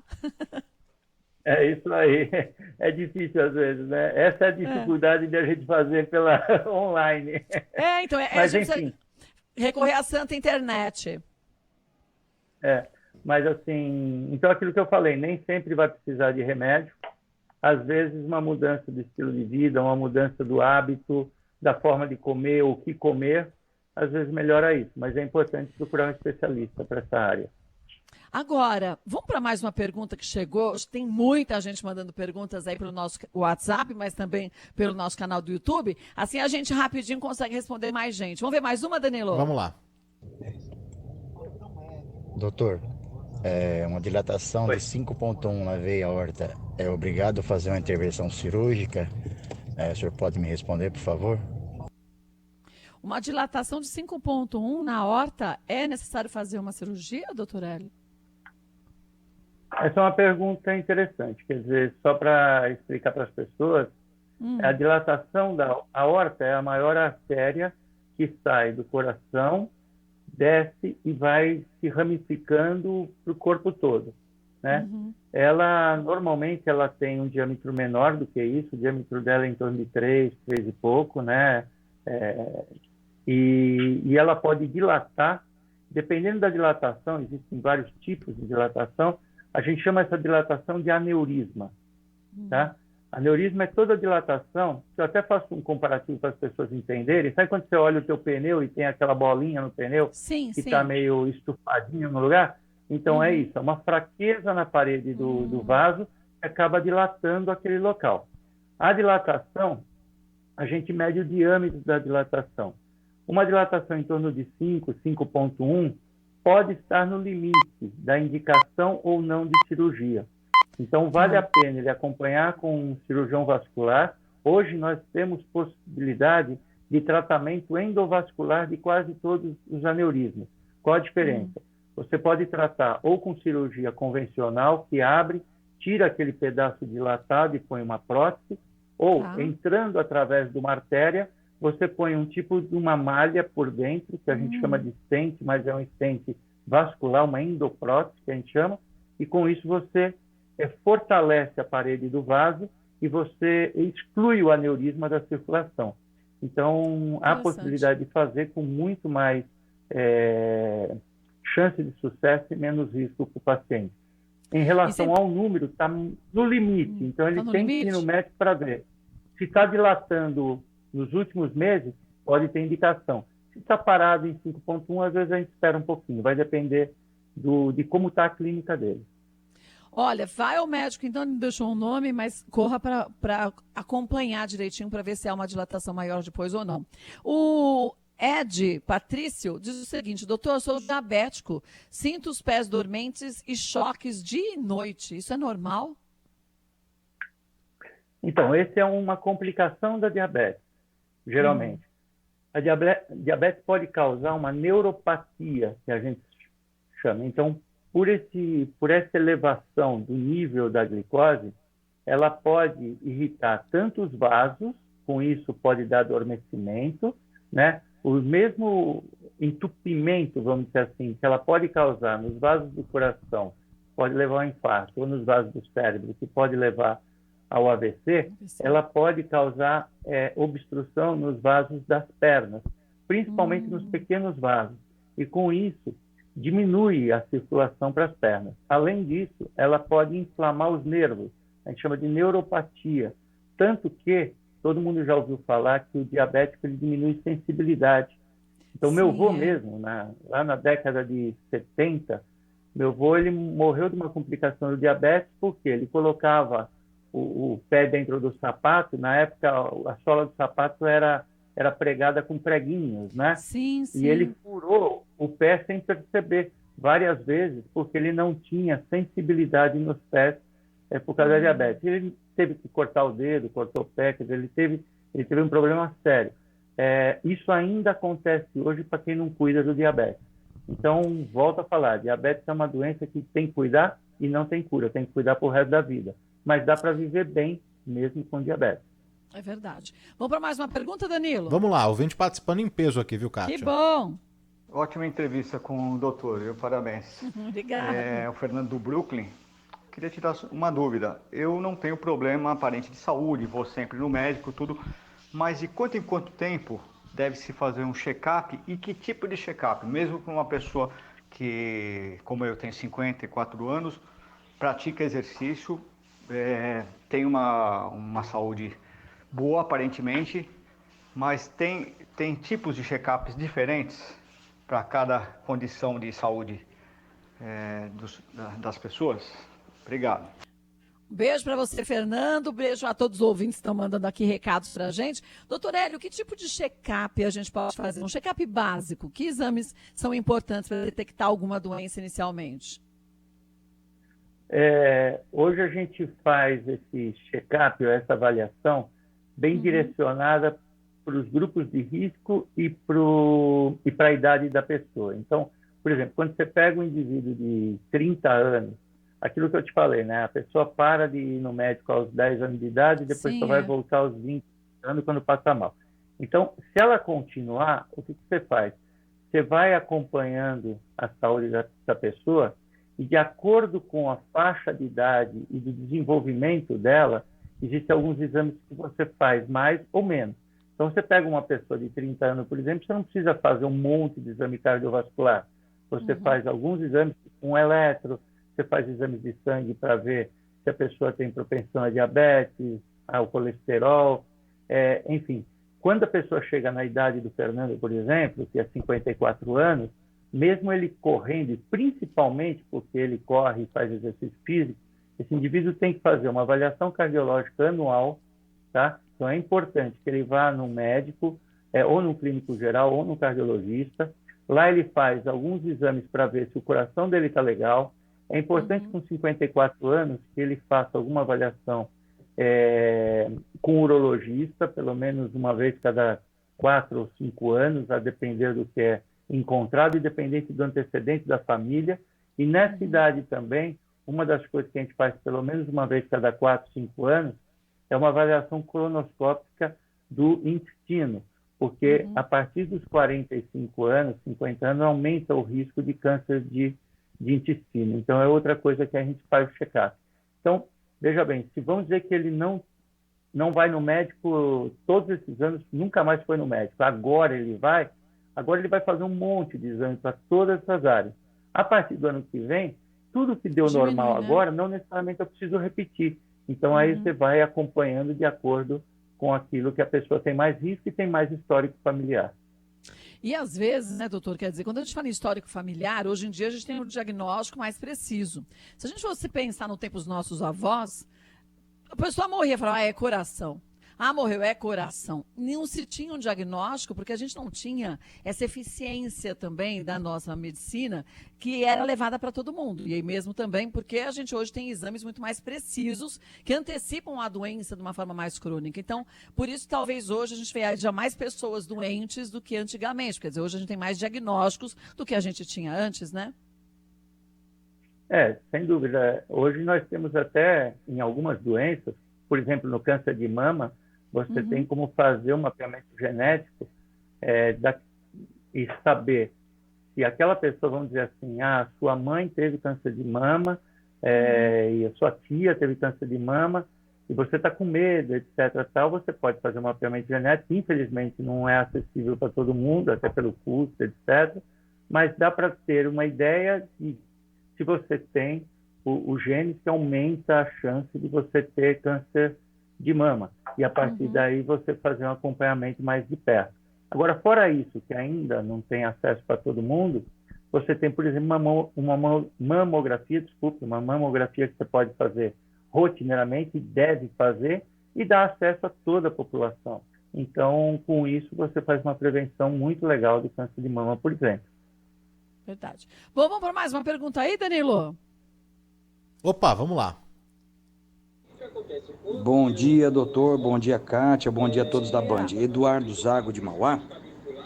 É isso aí. É difícil às vezes, né? Essa é a dificuldade de a gente fazer pela online. Então Mas, a gente enfim. recorrer à Santa Internet. Mas assim, então aquilo que eu falei, nem sempre vai precisar de remédio. Às vezes uma mudança do estilo de vida, uma mudança do hábito, da forma de comer, o que comer, às vezes melhora isso, mas é importante procurar um especialista para essa área. Agora, vamos para mais uma pergunta que chegou. Tem muita gente mandando perguntas aí pelo nosso WhatsApp, mas também pelo nosso canal do YouTube. Assim a gente rapidinho consegue responder mais gente. Vamos ver mais uma, Danilo? Vamos lá. Doutor, uma dilatação de 5,1 na veia aorta é obrigado a fazer uma intervenção cirúrgica? O senhor pode me responder, por favor? Uma dilatação de 5,1 na aorta, é necessário fazer uma cirurgia, doutor Hélio? Essa é uma pergunta interessante. Quer dizer, só para explicar para as pessoas, a dilatação da aorta é a maior artéria que sai do coração, desce e vai se ramificando para o corpo todo, né? Normalmente ela tem um diâmetro menor do que isso, o diâmetro dela é em torno de 3 e pouco, né? E ela pode dilatar, dependendo da dilatação, existem vários tipos de dilatação, a gente chama essa dilatação de aneurisma, tá? Aneurisma é toda a dilatação. Eu até faço um comparativo para as pessoas entenderem. Sabe quando você olha o teu pneu e tem aquela bolinha no pneu Sim, que sim. está meio estufadinho no lugar? Então é isso, é uma fraqueza na parede do vaso que acaba dilatando aquele local. A dilatação, a gente mede o diâmetro da dilatação. Uma dilatação em torno de 5, 5,1 pode estar no limite da indicação ou não de cirurgia. Então, vale a pena ele acompanhar com um cirurgião vascular. Hoje, nós temos possibilidade de tratamento endovascular de quase todos os aneurismas. Qual a diferença? Você pode tratar ou com cirurgia convencional, que abre, tira aquele pedaço dilatado e põe uma prótese, ou, entrando através de uma artéria, você põe um tipo de uma malha por dentro, que a gente chama de stent, mas é um stent vascular, uma endoprótese, que a gente chama, e com isso você fortalece a parede do vaso e você exclui o aneurisma da circulação. Então, há possibilidade de fazer com muito mais chance de sucesso e menos risco para o paciente. Em relação ao número, está no limite. Então, ele tem que ir no médico para ver. Se está dilatando nos últimos meses, pode ter indicação. Se está parado em 5,1, às vezes a gente espera um pouquinho. Vai depender de como está a clínica dele. Olha, vai ao médico, então não deixou um nome, mas corra para acompanhar direitinho para ver se há uma dilatação maior depois ou não. O Ed Patrício diz o seguinte: doutor, eu sou diabético, sinto os pés dormentes e choques dia e noite. Isso é normal? Então, essa é uma complicação da diabetes, geralmente. A diabetes pode causar uma neuropatia, que a gente chama. Então, por essa elevação do nível da glicose, ela pode irritar tanto os vasos, com isso pode dar adormecimento, né? O mesmo entupimento, vamos dizer assim, que ela pode causar nos vasos do coração, pode levar ao infarto, ou nos vasos do cérebro, que pode levar ao AVC, ela pode causar obstrução nos vasos das pernas, principalmente nos pequenos vasos. E com isso, diminui a circulação para as pernas. Além disso, ela pode inflamar os nervos. A gente chama de neuropatia. Tanto que todo mundo já ouviu falar que o diabético ele diminui sensibilidade. Então, meu avô mesmo, lá na década de 70, meu avô ele morreu de uma complicação do diabetes porque ele colocava o pé dentro do sapato. Na época, a sola do sapato era pregada com preguinhos, né? Sim, sim. E ele furou o pé sem perceber várias vezes, porque ele não tinha sensibilidade nos pés por causa da diabetes. Ele teve que cortar o dedo, cortou o pé, quer dizer, ele teve um problema sério. Isso ainda acontece hoje para quem não cuida do diabetes. Então, volto a falar, diabetes é uma doença que tem que cuidar e não tem cura, tem que cuidar pro resto da vida. Mas dá para viver bem mesmo com diabetes. É verdade. Vamos para mais uma pergunta, Danilo? Vamos lá, o ouvinte participando em peso aqui, viu, Kátia? Que bom! Ótima entrevista com o doutor, viu? Parabéns. Obrigada. O Fernando do Brooklyn. Queria tirar uma dúvida. Eu não tenho problema aparente de saúde, vou sempre no médico, tudo, mas de quanto em quanto tempo deve-se fazer um check-up e que tipo de check-up? Mesmo para uma pessoa que, como eu tenho 54 anos, pratica exercício, tem uma saúde boa aparentemente, mas tem tipos de check-ups diferentes para cada condição de saúde das pessoas? Obrigado. Beijo para você, Fernando. Beijo a todos os ouvintes que estão mandando aqui recados para a gente. Doutor Hélio, que tipo de check-up a gente pode fazer? Um check-up básico. Que exames são importantes para detectar alguma doença inicialmente? Hoje a gente faz esse check-up, essa avaliação, bem direcionada para os grupos de risco e para a idade da pessoa. Então, por exemplo, quando você pega um indivíduo de 30 anos, aquilo que eu te falei, né? A pessoa para de ir no médico aos 10 anos de idade e depois só vai voltar aos 20 anos quando passa mal. Então, se ela continuar, o que você faz? Você vai acompanhando a saúde da pessoa e, de acordo com a faixa de idade e do desenvolvimento dela, existem alguns exames que você faz mais ou menos. Então, você pega uma pessoa de 30 anos, por exemplo, você não precisa fazer um monte de exame cardiovascular. Você faz alguns exames com eletro, você faz exames de sangue para ver se a pessoa tem propensão a diabetes, o colesterol, enfim. Quando a pessoa chega na idade do Fernando, por exemplo, que é 54 anos, mesmo ele correndo, e principalmente porque ele corre e faz exercício físico, esse indivíduo tem que fazer uma avaliação cardiológica anual, tá? Então é importante que ele vá no médico, ou no clínico geral, ou no cardiologista. Lá ele faz alguns exames para ver se o coração dele está legal. É importante com 54 anos que ele faça alguma avaliação com o urologista, pelo menos uma vez cada 4 ou 5 anos, a depender do que é encontrado e dependente do antecedente da família. E nessa idade também, uma das coisas que a gente faz pelo menos uma vez cada 4, 5 anos é uma avaliação colonoscópica do intestino, porque a partir dos 45 anos, 50 anos, aumenta o risco de câncer de intestino. Então, é outra coisa que a gente faz o check-up. Então, veja bem, se vamos dizer que ele não vai no médico todos esses anos, nunca mais foi no médico, agora ele vai fazer um monte de exames para todas essas áreas. A partir do ano que vem, tudo que deu normal agora, não necessariamente eu preciso repetir. Então, aí você vai acompanhando de acordo com aquilo que a pessoa tem mais risco e tem mais histórico familiar. E às vezes, né, doutor, quer dizer, quando a gente fala em histórico familiar, hoje em dia a gente tem um diagnóstico mais preciso. Se a gente fosse pensar no tempo dos nossos avós, a pessoa morria e falava, é coração. Morreu, é coração. Não se tinha um diagnóstico, porque a gente não tinha essa eficiência também da nossa medicina, que era levada para todo mundo. E aí mesmo também porque a gente hoje tem exames muito mais precisos, que antecipam a doença de uma forma mais crônica. Então, por isso, talvez hoje a gente veja mais pessoas doentes do que antigamente. Quer dizer, hoje a gente tem mais diagnósticos do que a gente tinha antes, né? Sem dúvida. Hoje nós temos até, em algumas doenças, por exemplo, no câncer de mama, você tem como fazer um mapeamento genético e saber se aquela pessoa, vamos dizer assim, sua mãe teve câncer de mama e a sua tia teve câncer de mama e você está com medo, etc. Tal, você pode fazer um mapeamento genético. Infelizmente, não é acessível para todo mundo, até pelo custo, etc. Mas dá para ter uma ideia de se você tem o gene que aumenta a chance de você ter câncer de mama. E a partir daí você fazer um acompanhamento mais de perto. Agora, fora isso, que ainda não tem acesso para todo mundo, você tem, por exemplo, uma mamografia que você pode fazer rotineiramente, deve fazer, e dá acesso a toda a população. Então, com isso, você faz uma prevenção muito legal do câncer de mama, por exemplo. Verdade. Bom, vamos para mais uma pergunta aí, Danilo? Opa, vamos lá. Bom dia, doutor. Bom dia, Kátia. Bom dia a todos da Band. Eduardo Zago de Mauá.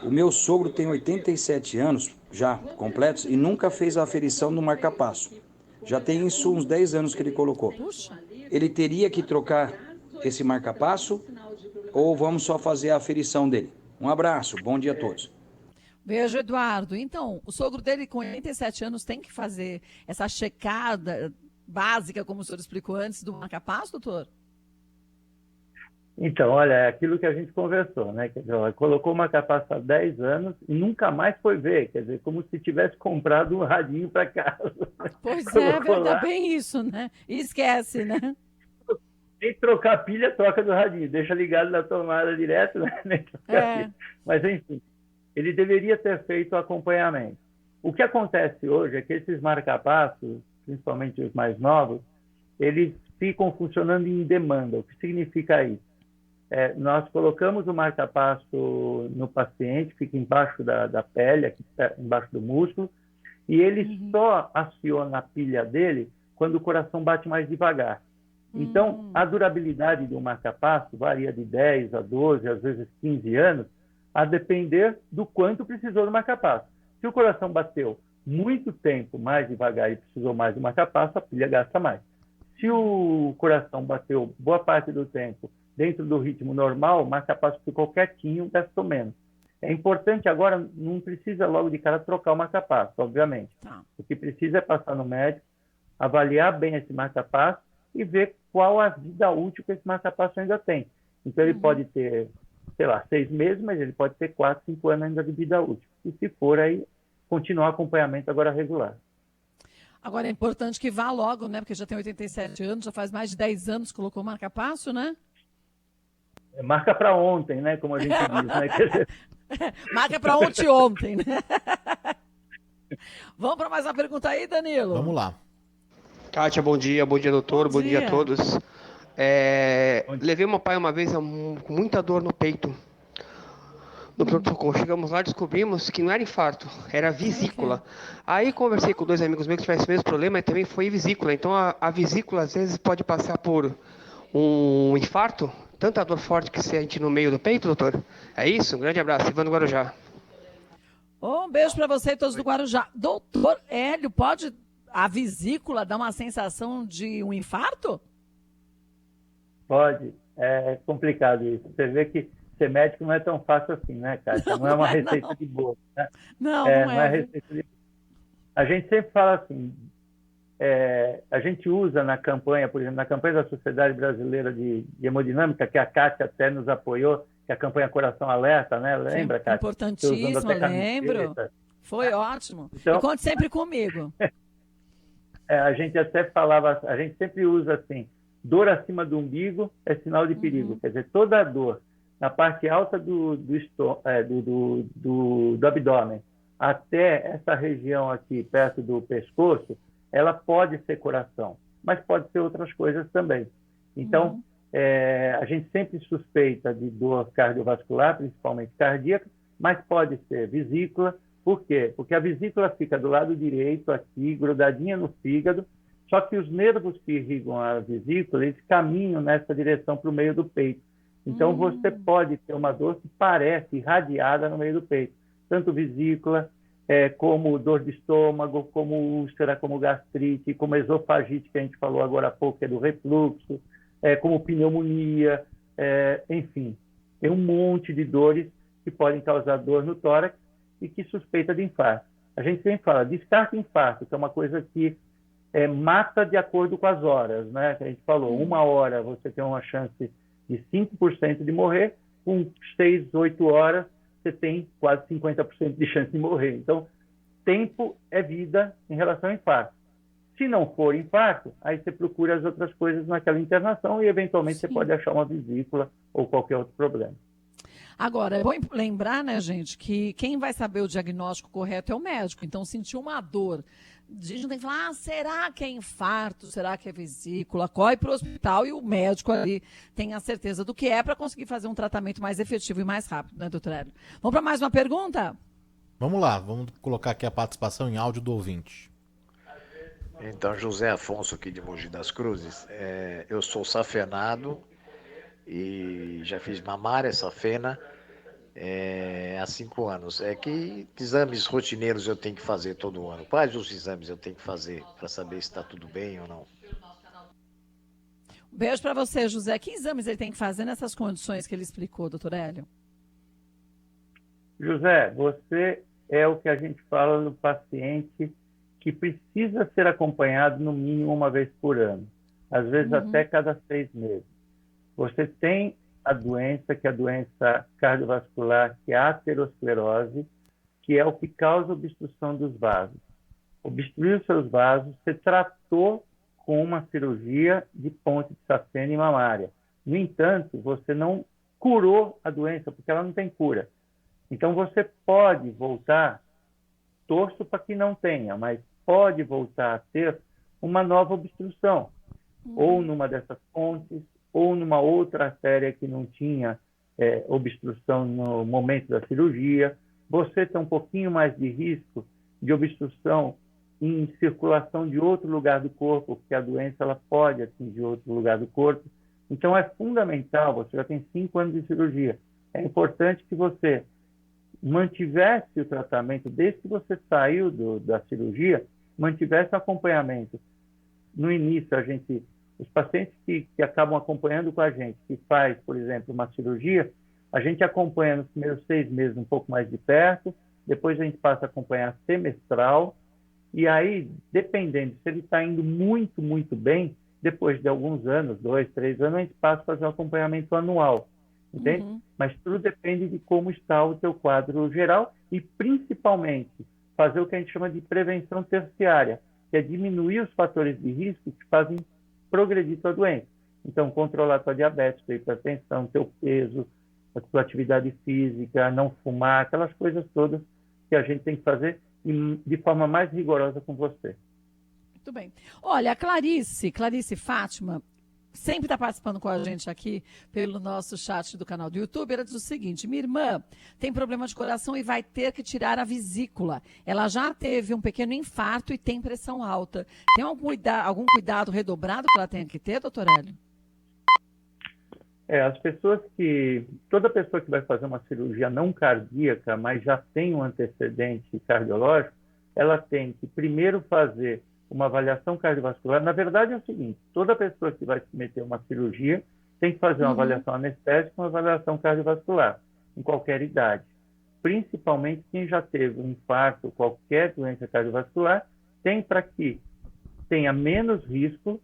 O meu sogro tem 87 anos já completos e nunca fez a aferição no marca-passo. Já tem isso uns 10 anos que ele colocou. Puxa. Ele teria que trocar esse marca-passo ou vamos só fazer a aferição dele? Um abraço. Bom dia a todos. Beijo, Eduardo. Então, o sogro dele com 87 anos tem que fazer essa checada básica, como o senhor explicou antes, do marca-passo, doutor? Então, olha, é aquilo que a gente conversou, né? Quer dizer, colocou o marca-passo há 10 anos e nunca mais foi ver, quer dizer, como se tivesse comprado um radinho para casa. Pois é verdade, bem isso, né? E esquece, né? Tem que trocar a pilha, troca do radinho, deixa ligado na tomada direto, né? Mas, enfim, ele deveria ter feito o acompanhamento. O que acontece hoje é que esses marca-passos, principalmente os mais novos, eles ficam funcionando em demanda. O que significa isso? Nós colocamos o marca-passo no paciente, fica embaixo da pele, aqui, embaixo do músculo, e ele só aciona a pilha dele quando o coração bate mais devagar. Então, a durabilidade do marca-passo varia de 10 a 12, às vezes 15 anos, a depender do quanto precisou do marca-passo. Se o coração bateu muito tempo mais devagar e precisou mais do marca-passo, a pilha gasta mais. Se o coração bateu boa parte do tempo dentro do ritmo normal, o marca-passo ficou quietinho, gastou menos. É importante agora, não precisa logo de cara trocar o marca-passo, obviamente. O que precisa é passar no médico, avaliar bem esse marca-passo e ver qual a vida útil que esse marca-passo ainda tem. Então, ele pode ter, 6 meses, mas ele pode ter 4, 5 anos ainda de vida útil. E se for, aí continuar o acompanhamento agora regular. Agora é importante que vá logo, né? Porque já tem 87 anos, já faz mais de 10 anos que colocou o marca-passo, né? Marca para ontem, né? Como a gente diz, né? Quer dizer, Marca para ontem, né? Vamos para mais uma pergunta aí, Danilo? Vamos lá. Kátia, bom dia, doutor, bom dia a todos. Levei meu pai uma vez com muita dor no peito. No pronto-socorro, chegamos lá, descobrimos que não era infarto, era vesícula. Aí conversei com 2 amigos meus que tiveram esse mesmo problema e também foi vesícula. Então a vesícula às vezes pode passar por um infarto, tanta dor forte que sente no meio do peito, doutor. É isso? Um grande abraço, Ivan do Guarujá. Um beijo para você e todos do Guarujá. Doutor Hélio, pode a vesícula dar uma sensação de um infarto? pode. É complicado isso. Você vê que ser médico não é tão fácil assim, né, Kátia? Não é uma receita de bolo, né? Não é receita de... A gente sempre fala assim, a gente usa na campanha, por exemplo, na campanha da Sociedade Brasileira de Hemodinâmica, que a Kátia até nos apoiou, que é a campanha Coração Alerta, né? Lembra, Kátia? Importantíssimo, lembro. Foi ótimo. Então, e conte sempre comigo. A gente até falava, a gente sempre usa assim, dor acima do umbigo é sinal de perigo. Quer dizer, toda dor na parte alta do abdômen até essa região aqui, perto do pescoço, ela pode ser coração, mas pode ser outras coisas também. Então, a gente sempre suspeita de dor cardiovascular, principalmente cardíaca, mas pode ser vesícula. Por quê? Porque a vesícula fica do lado direito aqui, grudadinha no fígado, só que os nervos que irrigam a vesícula, eles caminham nessa direção para o meio do peito. Então, você pode ter uma dor que parece irradiada no meio do peito. Tanto vesícula, como dor de estômago, como úlcera, como gastrite, como esofagite, que a gente falou agora há pouco, que é do refluxo, como pneumonia, enfim. Tem um monte de dores que podem causar dor no tórax e que suspeita de infarto. A gente sempre fala, descarte infarto, que é uma coisa que mata de acordo com as horas, né? Que a gente falou, 1 hora você tem uma chance de 5% de morrer, com 6, 8 horas você tem quase 50% de chance de morrer. Então, tempo é vida em relação ao infarto. Se não for infarto, aí você procura as outras coisas naquela internação e, eventualmente, você pode achar uma vesícula ou qualquer outro problema. Agora, é bom lembrar, né, gente, que quem vai saber o diagnóstico correto é o médico. Então, sentiu uma dor, a gente tem que falar, será que é infarto? Será que é vesícula? Corre para o hospital e o médico ali tem a certeza do que é para conseguir fazer um tratamento mais efetivo e mais rápido, né, doutor Hélio? Vamos para mais uma pergunta? Vamos lá, vamos colocar aqui a participação em áudio do ouvinte. Então, José Afonso aqui de Mogi das Cruzes, eu sou safenado e já fiz mamária, safena, há 5 anos. Que exames rotineiros eu tenho que fazer todo ano? Quais os exames eu tenho que fazer para saber se está tudo bem ou não? Um beijo para você, José. Que exames ele tem que fazer nessas condições que ele explicou, doutor Hélio? José, você é o que a gente fala no paciente que precisa ser acompanhado no mínimo 1 vez por ano, às vezes até cada 6 meses. Você tem a doença, que é a doença cardiovascular, que é a aterosclerose, que é o que causa obstrução dos vasos. Obstruiu os seus vasos, você tratou com uma cirurgia de ponte de safena e mamária. No entanto, você não curou a doença, porque ela não tem cura. Então, você pode voltar, torço para que não tenha, mas pode voltar a ter uma nova obstrução, ou numa dessas pontes, ou numa outra artéria que não tinha obstrução no momento da cirurgia. Você tem um pouquinho mais de risco de obstrução em circulação de outro lugar do corpo, porque a doença ela pode atingir outro lugar do corpo. Então, é fundamental, você já tem 5 anos de cirurgia, é importante que você mantivesse o tratamento, desde que você saiu da cirurgia, mantivesse o acompanhamento. No início, os pacientes que acabam acompanhando com a gente, que faz, por exemplo, uma cirurgia, a gente acompanha nos primeiros 6 meses um pouco mais de perto, depois a gente passa a acompanhar semestral, e aí, dependendo, se ele está indo muito, muito bem, depois de alguns anos, 2, 3 anos, a gente passa a fazer um acompanhamento anual, entende? Mas tudo depende de como está o teu quadro geral e, principalmente, fazer o que a gente chama de prevenção terciária, que é diminuir os fatores de risco que fazem progredir tua doença. Então, controlar a tua diabetes, tua hipertensão, teu peso, a tua atividade física, não fumar, aquelas coisas todas que a gente tem que fazer de forma mais rigorosa com você. Muito bem. Olha, a Clarice Fátima, sempre está participando com a gente aqui pelo nosso chat do canal do YouTube. Ela diz o seguinte: minha irmã tem problema de coração e vai ter que tirar a vesícula. Ela já teve um pequeno infarto e tem pressão alta. Tem algum cuidado redobrado que ela tenha que ter, doutor Hélio? Toda pessoa que vai fazer uma cirurgia não cardíaca, mas já tem um antecedente cardiológico, ela tem que primeiro fazer uma avaliação cardiovascular. Na verdade é o seguinte: toda pessoa que vai se meter uma cirurgia tem que fazer uma avaliação anestésica e uma avaliação cardiovascular, em qualquer idade. Principalmente quem já teve um infarto, qualquer doença cardiovascular, tem para que tenha menos risco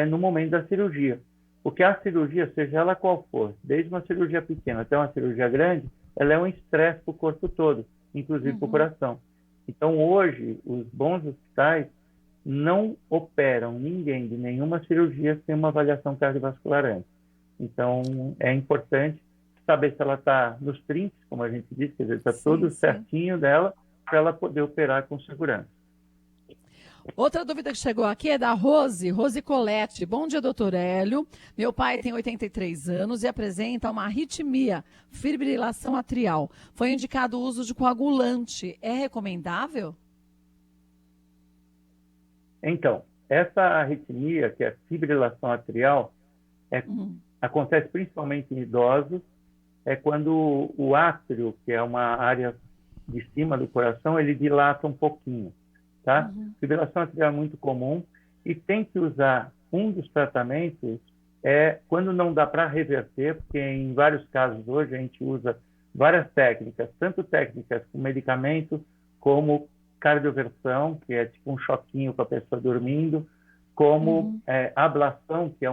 no momento da cirurgia. Porque a cirurgia, seja ela qual for, desde uma cirurgia pequena até uma cirurgia grande, ela é um estresse para o corpo todo, inclusive para o coração. Então, hoje, os bons hospitais não operam ninguém de nenhuma cirurgia sem uma avaliação cardiovascular antes. Então, é importante saber se ela está nos trinques, como a gente disse, quer dizer, está tudo certinho dela, para ela poder operar com segurança. Outra dúvida que chegou aqui é da Rose Colette. Bom dia, doutor Hélio. Meu pai tem 83 anos e apresenta uma arritmia, fibrilação atrial. Foi indicado o uso de coagulante. É recomendável? Então, essa arritmia, que é fibrilação atrial, acontece principalmente em idosos, é quando o átrio, que é uma área de cima do coração, ele dilata um pouquinho. Tá? Fibrilação atrial é muito comum e tem que usar um dos tratamentos quando não dá para reverter, porque em vários casos hoje a gente usa várias técnicas, tanto técnicas com medicamento como cardioversão, que é tipo um choquinho com a pessoa dormindo, como ablação, que é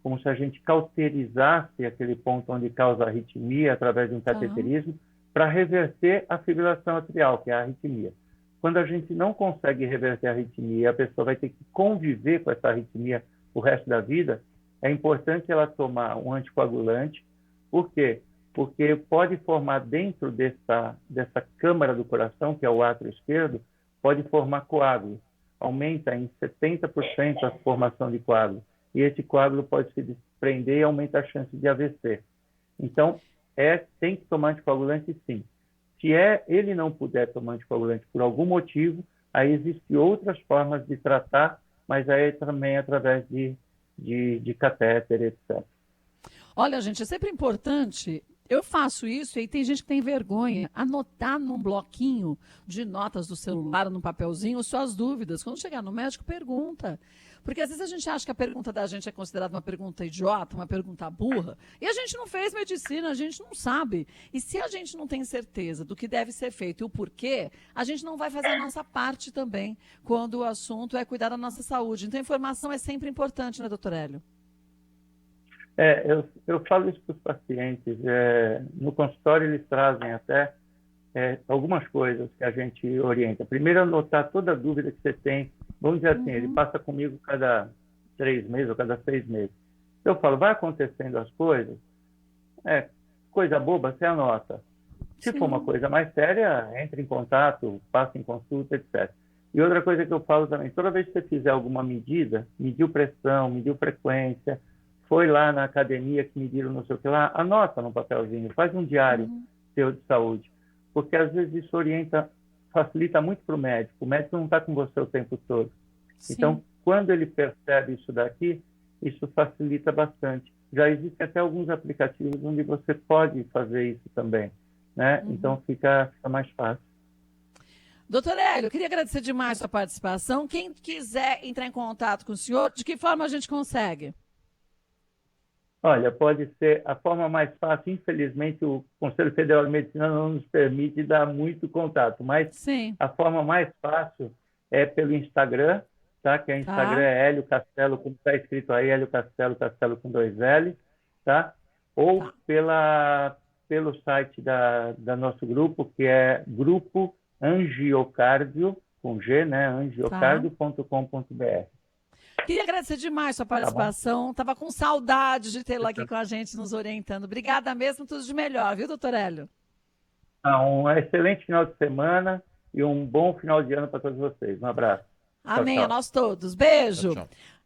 como se a gente cauterizasse aquele ponto onde causa arritmia através de um cateterismo, para reverter a fibrilação atrial, que é a arritmia. Quando a gente não consegue reverter a arritmia, a pessoa vai ter que conviver com essa arritmia o resto da vida, é importante ela tomar um anticoagulante. Por quê? Porque pode formar dentro dessa câmara do coração, que é o átrio esquerdo, pode formar coágulos. Aumenta em 70% a formação de coágulos. E esse coágulo pode se desprender e aumenta a chance de AVC. Então, tem que tomar anticoagulante sim. Se ele não puder tomar anticoagulante por algum motivo, aí existem outras formas de tratar, mas aí também através de catéter, etc. Olha, gente, é sempre importante. Eu faço isso e tem gente que tem vergonha. Anotar num bloquinho de notas do celular, num papelzinho, suas dúvidas. Quando chegar no médico, pergunta. Porque às vezes a gente acha que a pergunta da gente é considerada uma pergunta idiota, uma pergunta burra, e a gente não fez medicina, a gente não sabe. E se a gente não tem certeza do que deve ser feito e o porquê, a gente não vai fazer a nossa parte também, quando o assunto é cuidar da nossa saúde. Então, a informação é sempre importante, né, doutor Hélio? Eu falo isso para os pacientes. No consultório, eles trazem até algumas coisas que a gente orienta. Primeiro, anotar toda a dúvida que você tem. Vamos dizer assim, ele passa comigo cada 3 meses ou cada 6 meses. Eu falo, vai acontecendo as coisas, coisa boba, você anota. Se for uma coisa mais séria, entre em contato, passa em consulta, etc. E outra coisa que eu falo também, toda vez que você fizer alguma medida, mediu pressão, mediu frequência, foi lá na academia que mediram não sei o que lá, anota no papelzinho, faz um diário seu de saúde. Porque às vezes isso facilita muito para o médico. O médico não está com você o tempo todo. Sim. Então, quando ele percebe isso daqui, isso facilita bastante. Já existem até alguns aplicativos onde você pode fazer isso também, né? Então, fica mais fácil. Doutor Hélio, queria agradecer demais a sua participação. Quem quiser entrar em contato com o senhor, de que forma a gente consegue? Olha, pode ser a forma mais fácil. Infelizmente, o Conselho Federal de Medicina não nos permite dar muito contato, mas a forma mais fácil é pelo Instagram, tá? Que o Instagram é Hélio Castelo, como está escrito aí, Hélio Castelo, Castelo com 2 L, tá? Ou pelo site da nosso grupo, que é Grupo Angiocardio, com G, né? angiocardio.com.br. Queria agradecer demais sua participação. Tava com saudade de tê-la aqui com a gente, nos orientando. Obrigada mesmo, tudo de melhor, viu, doutor Hélio? Um excelente final de semana e um bom final de ano para todos vocês. Um abraço. Amém, Tchau, a nós todos. Beijo. Tchau, tchau.